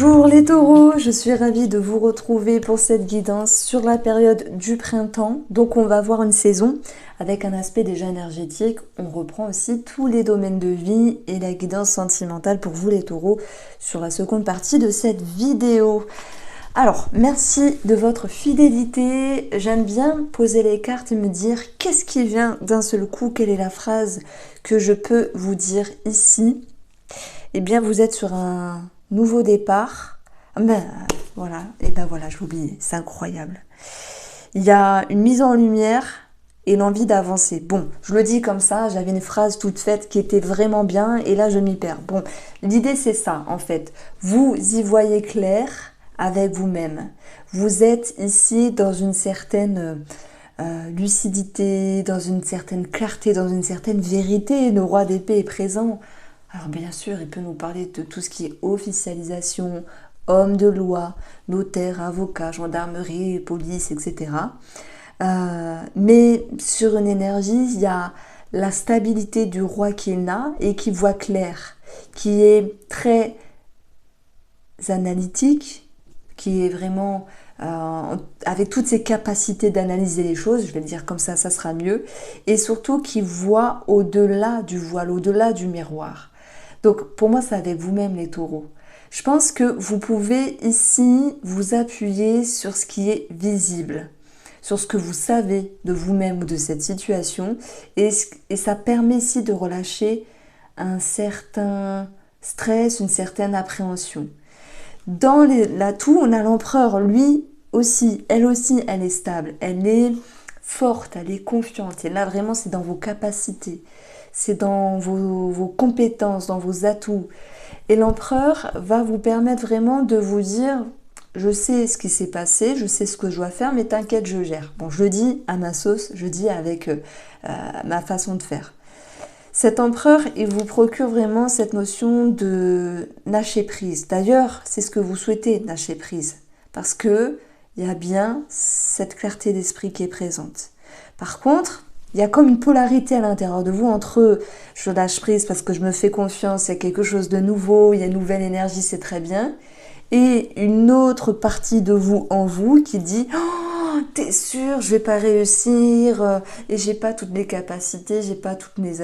Bonjour les taureaux, je suis ravie de vous retrouver pour cette guidance sur la période du printemps. Donc on va voir une saison avec un aspect déjà énergétique. On reprend aussi tous les domaines de vie et la guidance sentimentale pour vous les taureaux sur la seconde partie de cette vidéo. Alors, merci de votre fidélité. J'aime bien poser les cartes et me dire qu'est-ce qui vient d'un seul coup, quelle est la phrase que je peux vous dire ici. Eh bien, vous êtes sur un nouveau départ. Voilà, et ben voilà, je l'oubliais, c'est incroyable. Il y a une mise en lumière et l'envie d'avancer. Bon, je le dis comme ça, j'avais une phrase toute faite qui était vraiment bien et là je m'y perds. Bon, l'idée c'est ça en fait. Vous y voyez clair avec vous-même. Vous êtes ici dans une certaine lucidité, dans une certaine clarté, dans une certaine vérité. Le roi d'épée est présent. Alors bien sûr, il peut nous parler de tout ce qui est officialisation, homme de loi, notaire, avocat, gendarmerie, police, etc. Mais sur une énergie, il y a la stabilité du roi qui est là et qui voit clair, qui est très analytique, qui est vraiment avec toutes ses capacités d'analyser les choses, je vais le dire comme ça sera mieux, et surtout qui voit au-delà du voile, au-delà du miroir. Donc pour moi c'est avec vous-même les taureaux. Je pense que vous pouvez ici vous appuyer sur ce qui est visible, sur ce que vous savez de vous-même ou de cette situation, et ça permet ici de relâcher un certain stress, une certaine appréhension. Dans l'atout, on a l'empereur, lui aussi, elle est stable, elle est forte, elle est confiante. Et là, vraiment, c'est dans vos capacités, c'est dans vos compétences, dans vos atouts. Et l'empereur va vous permettre vraiment de vous dire, je sais ce qui s'est passé, je sais ce que je dois faire, mais t'inquiète, je gère. Bon, je le dis à ma sauce, je dis avec ma façon de faire. Cet empereur, il vous procure vraiment cette notion de lâcher prise. D'ailleurs, c'est ce que vous souhaitez, lâcher prise. Parce que il y a bien cette clarté d'esprit qui est présente. Par contre, il y a comme une polarité à l'intérieur de vous entre je lâche prise parce que je me fais confiance, il y a quelque chose de nouveau, il y a une nouvelle énergie, c'est très bien. Et une autre partie de vous en vous qui dit t'es sûr, je vais pas réussir et j'ai pas toutes les capacités, j'ai pas tous les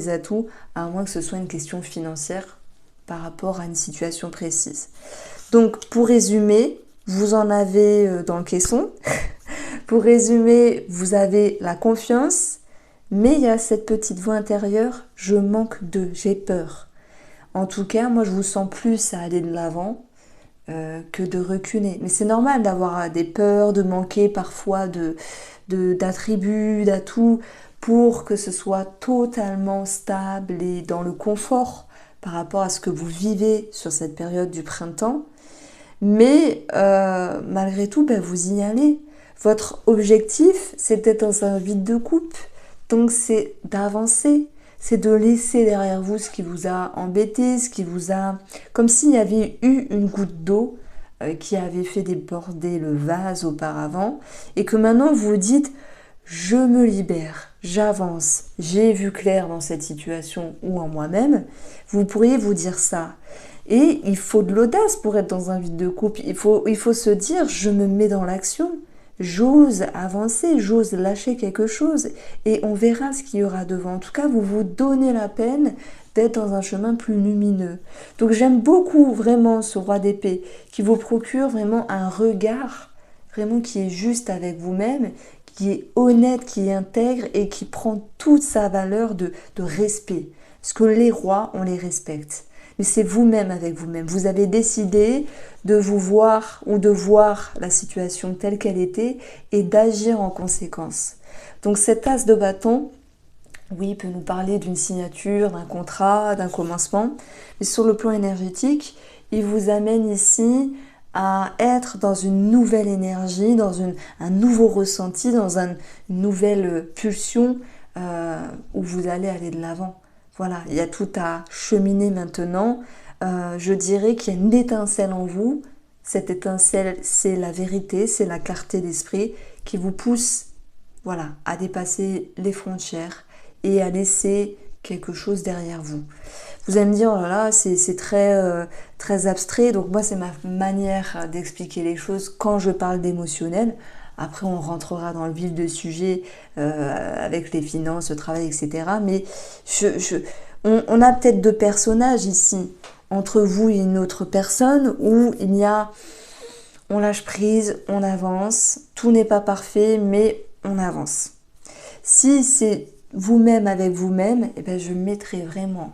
atouts, à moins que ce soit une question financière par rapport à une situation précise. Donc pour résumer, vous en avez dans le caisson. Pour résumer, vous avez la confiance, mais il y a cette petite voix intérieure, je manque de, j'ai peur. En tout cas, moi je vous sens plus à aller de l'avant que de reculer. Mais c'est normal d'avoir des peurs, de manquer parfois d'attributs, d'atouts, pour que ce soit totalement stable et dans le confort par rapport à ce que vous vivez sur cette période du printemps. Mais malgré tout, vous y allez. Votre objectif, c'est d'être dans un vide de coupe. Donc c'est d'avancer, c'est de laisser derrière vous ce qui vous a embêté, ce qui vous a... Comme s'il y avait eu une goutte d'eau qui avait fait déborder le vase auparavant et que maintenant vous vous dites je me libère, j'avance, j'ai vu clair dans cette situation ou en moi-même. Vous pourriez vous dire ça. Et il faut de l'audace pour être dans un vide de coupe. Il faut se dire je me mets dans l'action. J'ose avancer, j'ose lâcher quelque chose et on verra ce qu'il y aura devant. En tout cas, vous vous donnez la peine d'être dans un chemin plus lumineux. Donc j'aime beaucoup vraiment ce roi d'épée qui vous procure vraiment un regard vraiment qui est juste avec vous-même, qui est honnête, qui est intègre et qui prend toute sa valeur de respect. Parce que les rois, on les respecte. Mais c'est vous-même avec vous-même. Vous avez décidé de vous voir ou de voir la situation telle qu'elle était et d'agir en conséquence. Donc cet as de bâton, oui, peut nous parler d'une signature, d'un contrat, d'un commencement. Mais sur le plan énergétique, il vous amène ici à être dans une nouvelle énergie, dans un nouveau ressenti, dans une nouvelle pulsion où vous allez aller de l'avant. Voilà, il y a tout à cheminer maintenant. Je dirais qu'il y a une étincelle en vous. Cette étincelle, c'est la vérité, c'est la clarté d'esprit qui vous pousse à dépasser les frontières et à laisser quelque chose derrière vous. Vous allez me dire, oh là là, c'est très abstrait. Donc moi, c'est ma manière d'expliquer les choses quand je parle d'émotionnel. Après, on rentrera dans le vif du sujet avec les finances, le travail, etc. Mais on a peut-être deux personnages ici, entre vous et une autre personne, où il y a, on lâche prise, on avance, tout n'est pas parfait, mais on avance. Si c'est vous-même avec vous-même, eh ben je mettrai vraiment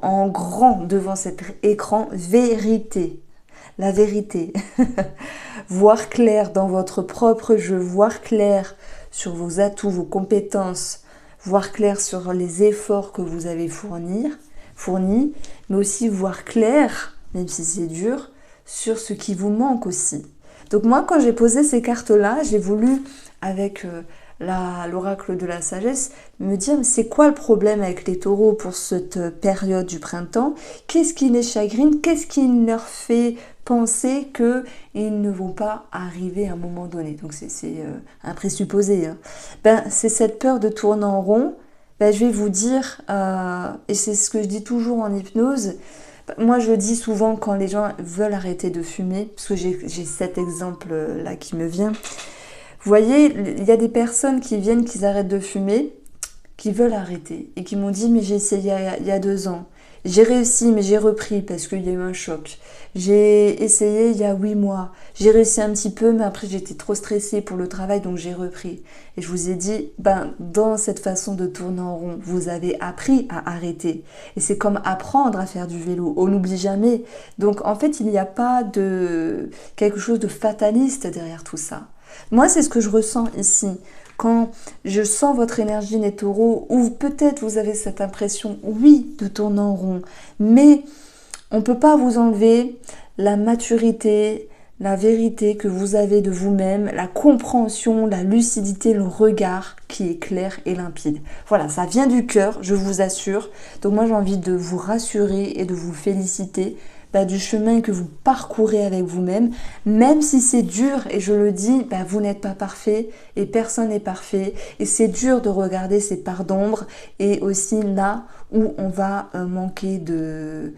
en grand devant cet écran vérité. La vérité. Voir clair dans votre propre jeu, voir clair sur vos atouts, vos compétences, voir clair sur les efforts que vous avez fournis, mais aussi voir clair, même si c'est dur, sur ce qui vous manque aussi. Donc moi, quand j'ai posé ces cartes-là, j'ai voulu, avec l'oracle de la sagesse, me dire c'est quoi le problème avec les taureaux pour cette période du printemps? Qu'est-ce qui les chagrine? Qu'est-ce qui leur fait penser qu'ils ne vont pas arriver à un moment donné? Donc c'est un présupposé. Hein. C'est cette peur de tourner en rond. Je vais vous dire, et c'est ce que je dis toujours en hypnose, moi je dis souvent quand les gens veulent arrêter de fumer, parce que j'ai cet exemple-là qui me vient. Vous voyez, il y a des personnes qui viennent, qui arrêtent de fumer, qui veulent arrêter, et qui m'ont dit, mais j'ai essayé il y a 2 ans. J'ai réussi, mais j'ai repris parce qu'il y a eu un choc. J'ai essayé il y a 8 mois. J'ai réussi un petit peu, mais après j'étais trop stressée pour le travail, donc j'ai repris. Et je vous ai dit, dans cette façon de tourner en rond, vous avez appris à arrêter. Et c'est comme apprendre à faire du vélo. On n'oublie jamais. Donc en fait, il n'y a pas de quelque chose de fataliste derrière tout ça. Moi, c'est ce que je ressens ici. Quand je sens votre énergie, les taureaux, ou peut-être vous avez cette impression, oui, de tourner en rond, mais on ne peut pas vous enlever la maturité, la vérité que vous avez de vous-même, la compréhension, la lucidité, le regard qui est clair et limpide. Voilà, ça vient du cœur, je vous assure. Donc moi, j'ai envie de vous rassurer et de vous féliciter du chemin que vous parcourez avec vous-même, même si c'est dur, et je le dis, vous n'êtes pas parfait, et personne n'est parfait, et c'est dur de regarder ces parts d'ombre, et aussi là où on va manquer de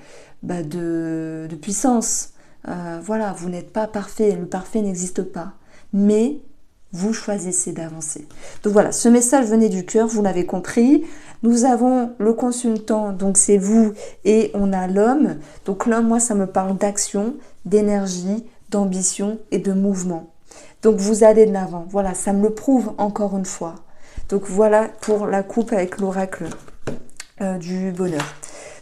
puissance. Voilà, vous n'êtes pas parfait, le parfait n'existe pas, mais vous choisissez d'avancer. Donc voilà, ce message venait du cœur, vous l'avez compris. Nous avons le consultant, donc c'est vous, et on a l'homme. Donc l'homme, moi, ça me parle d'action, d'énergie, d'ambition et de mouvement. Donc vous allez de l'avant. Voilà, ça me le prouve encore une fois. Donc voilà pour la coupe avec l'oracle du bonheur.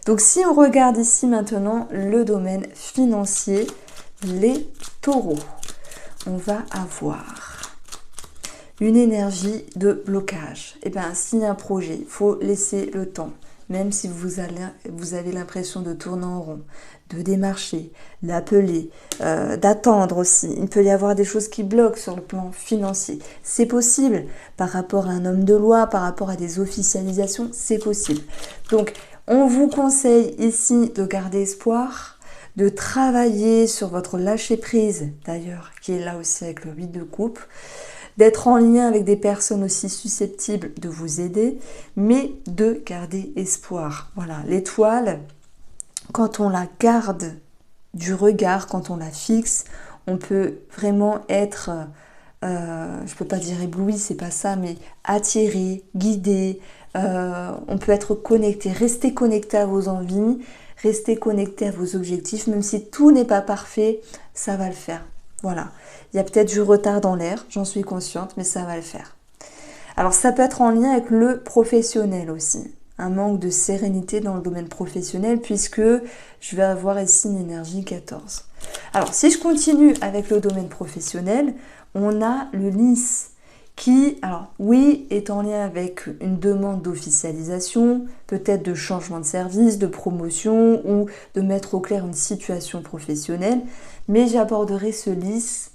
Donc si on regarde ici maintenant le domaine financier, les taureaux, on va avoir une énergie de blocage. Et s'il y a un projet, il faut laisser le temps. Même si vous avez l'impression de tourner en rond, de démarcher, d'appeler, d'attendre aussi. Il peut y avoir des choses qui bloquent sur le plan financier. C'est possible par rapport à un homme de loi, par rapport à des officialisations, c'est possible. Donc, on vous conseille ici de garder espoir, de travailler sur votre lâcher-prise, d'ailleurs, qui est là aussi avec le 8 de coupe, d'être en lien avec des personnes aussi susceptibles de vous aider, mais de garder espoir. Voilà, l'étoile, quand on la garde du regard, quand on la fixe, on peut vraiment être, je ne peux pas dire ébloui, c'est pas ça, mais attiré, guidé, on peut être connecté, rester connecté à vos envies, rester connecté à vos objectifs, même si tout n'est pas parfait, ça va le faire. Voilà, il y a peut-être du retard dans l'air, j'en suis consciente, mais ça va le faire. Alors ça peut être en lien avec le professionnel aussi, un manque de sérénité dans le domaine professionnel puisque je vais avoir ici une énergie 14. Alors si je continue avec le domaine professionnel, on a le Lys qui, alors oui, est en lien avec une demande d'officialisation, peut-être de changement de service, de promotion ou de mettre au clair une situation professionnelle, mais j'aborderai ce Lys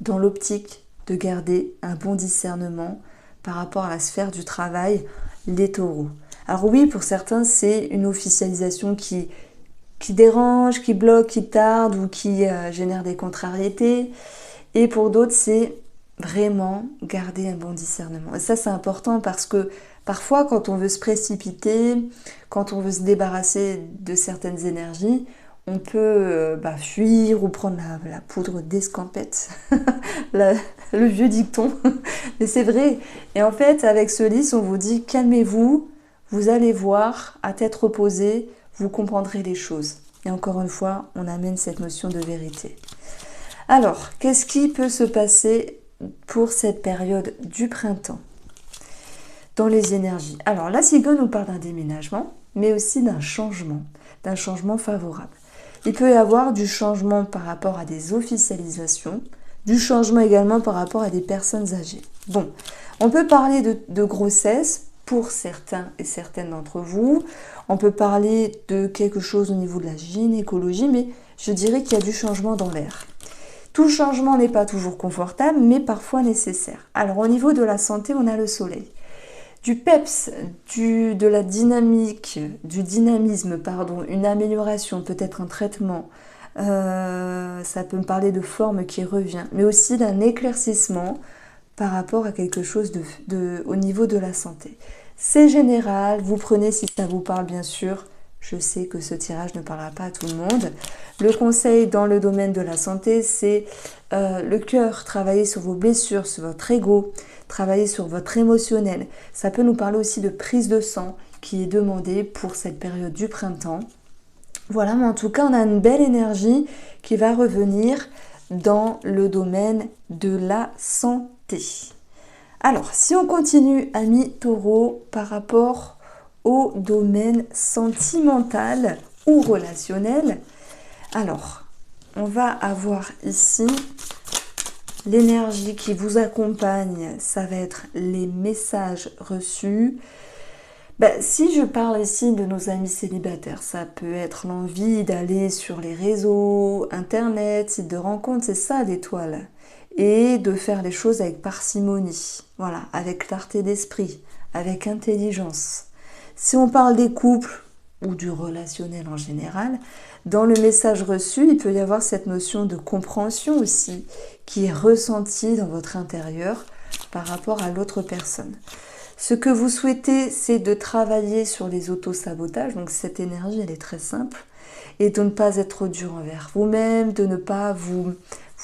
dans l'optique de garder un bon discernement par rapport à la sphère du travail, les taureaux. Alors oui, pour certains, c'est une officialisation qui dérange, qui bloque, qui tarde ou qui génère des contrariétés. Et pour d'autres, c'est vraiment garder un bon discernement. Et ça, c'est important parce que parfois, quand on veut se précipiter, quand on veut se débarrasser de certaines énergies, on peut fuir ou prendre la poudre d'escampette, le vieux dicton. Mais c'est vrai. Et en fait, avec ce lys, on vous dit calmez-vous, vous allez voir, à tête reposée, vous comprendrez les choses. Et encore une fois, on amène cette notion de vérité. Alors, qu'est-ce qui peut se passer pour cette période du printemps dans les énergies? Alors, la cigale nous parle d'un déménagement, mais aussi d'un changement favorable. Il peut y avoir du changement par rapport à des officialisations, du changement également par rapport à des personnes âgées. Bon, on peut parler de grossesse pour certains et certaines d'entre vous. On peut parler de quelque chose au niveau de la gynécologie, mais je dirais qu'il y a du changement dans l'air. Tout changement n'est pas toujours confortable, mais parfois nécessaire. Alors au niveau de la santé, on a le soleil. Du peps, de la dynamique, du dynamisme, une amélioration, peut-être un traitement. Ça peut me parler de forme qui revient, mais aussi d'un éclaircissement par rapport à quelque chose au niveau de la santé. C'est général, vous prenez si ça vous parle bien sûr. Je sais que ce tirage ne parlera pas à tout le monde. Le conseil dans le domaine de la santé, c'est le cœur, travailler sur vos blessures, sur votre ego, travailler sur votre émotionnel. Ça peut nous parler aussi de prise de sang qui est demandée pour cette période du printemps. Voilà, mais en tout cas, on a une belle énergie qui va revenir dans le domaine de la santé. Alors, si on continue, amis taureaux, par rapport au domaine sentimental ou relationnel, alors, on va avoir ici l'énergie qui vous accompagne, ça va être les messages reçus. Si je parle ici de nos amis célibataires, ça peut être l'envie d'aller sur les réseaux, internet, sites de rencontres, c'est ça l'étoile. Et de faire les choses avec parcimonie, voilà, avec clarté d'esprit, avec intelligence. Si on parle des couples ou du relationnel en général, dans le message reçu, il peut y avoir cette notion de compréhension aussi qui est ressentie dans votre intérieur par rapport à l'autre personne. Ce que vous souhaitez, c'est de travailler sur les autosabotages, donc cette énergie, elle est très simple, et de ne pas être dur envers vous-même, de ne pas vous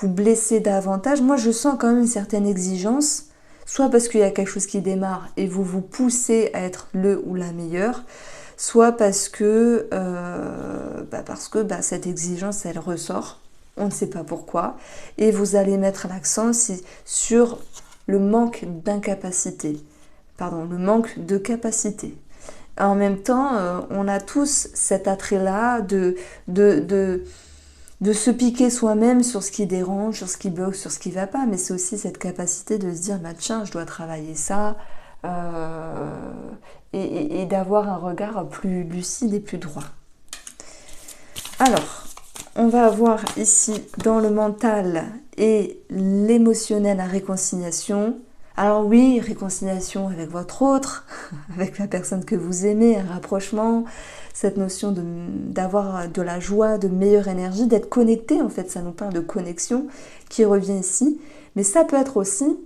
blesser davantage. Moi, je sens quand même une certaine exigence, soit parce qu'il y a quelque chose qui démarre et vous vous poussez à être le ou la meilleure, soit parce que, cette exigence, elle ressort, on ne sait pas pourquoi, et vous allez mettre l'accent sur le manque le manque de capacité. En même temps, on a tous cet attrait-là de se piquer soi-même sur ce qui dérange, sur ce qui bloque, sur ce qui ne va pas, mais c'est aussi cette capacité de se dire tiens, je dois travailler ça, et d'avoir un regard plus lucide et plus droit. Alors, on va avoir ici dans le mental et l'émotionnel la réconciliation. Alors oui, réconciliation avec votre autre, avec la personne que vous aimez, un rapprochement, cette notion d'avoir de la joie, de meilleure énergie, d'être connecté, en fait, ça nous parle de connexion qui revient ici. Mais ça peut être aussi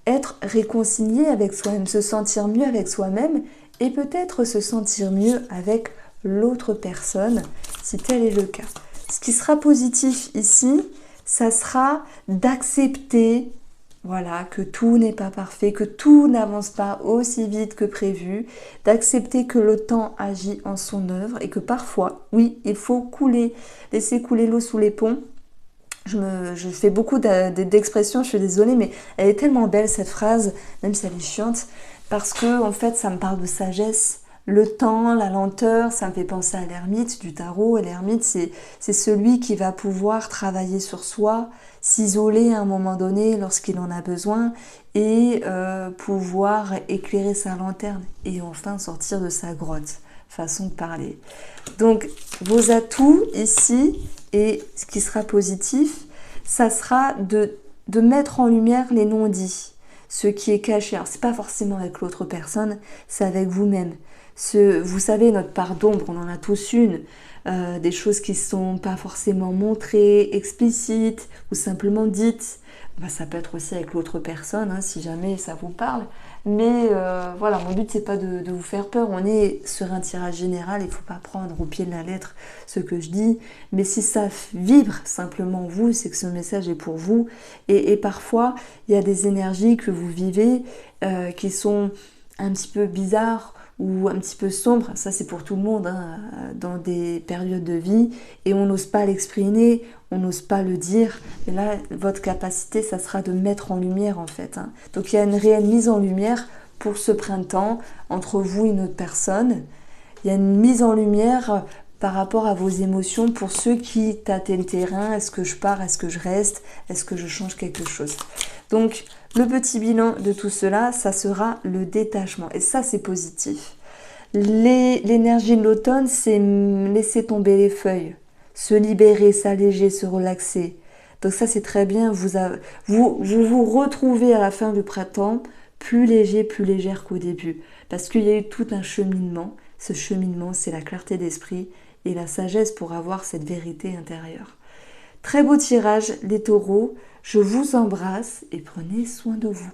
être réconcilié avec soi-même, se sentir mieux avec soi-même et peut-être se sentir mieux avec l'autre personne, si tel est le cas. Ce qui sera positif ici, ça sera d'accepter que tout n'est pas parfait, que tout n'avance pas aussi vite que prévu, d'accepter que le temps agit en son œuvre et que parfois, oui, il faut laisser couler l'eau sous les ponts. Je fais beaucoup d'expressions, je suis désolée, mais elle est tellement belle cette phrase, même si elle est chiante, parce que en fait, ça me parle de sagesse. Le temps, la lenteur, ça me fait penser à l'ermite du tarot. Et l'ermite, c'est celui qui va pouvoir travailler sur soi, s'isoler à un moment donné lorsqu'il en a besoin et pouvoir éclairer sa lanterne et enfin sortir de sa grotte, façon de parler. Donc, vos atouts ici et ce qui sera positif, ça sera de mettre en lumière les non-dits, ce qui est caché. Alors, c'est pas forcément avec l'autre personne, c'est avec vous-même. Vous savez, notre part d'ombre, on en a tous une, des choses qui ne sont pas forcément montrées, explicites ou simplement dites. Bah, ça peut être aussi avec l'autre personne, hein, si jamais ça vous parle. Mais voilà, mon but, c'est pas de vous faire peur. On est sur un tirage général, il ne faut pas prendre au pied de la lettre ce que je dis. Mais si ça vibre simplement vous, c'est que ce message est pour vous. Et parfois, il y a des énergies que vous vivez qui sont un petit peu bizarres ou un petit peu sombres. Ça, c'est pour tout le monde, hein, dans des périodes de vie. Et on n'ose pas l'exprimer, on n'ose pas le dire. Et là, votre capacité, ça sera de mettre en lumière, en fait, hein. Donc, il y a une réelle mise en lumière pour ce printemps entre vous et une autre personne. Il y a une mise en lumière par rapport à vos émotions pour ceux qui tâtaient le terrain. Est-ce que je pars? Est-ce que je reste? Est-ce que je change quelque chose? Donc, le petit bilan de tout cela, ça sera le détachement. Et ça, c'est positif. L'énergie de l'automne, c'est laisser tomber les feuilles, se libérer, s'alléger, se relaxer. Donc ça, c'est très bien. Vous retrouvez à la fin du printemps plus léger, plus légère qu'au début. Parce qu'il y a eu tout un cheminement. Ce cheminement, c'est la clarté d'esprit et la sagesse pour avoir cette vérité intérieure. Très beau tirage, les taureaux. Je vous embrasse et prenez soin de vous.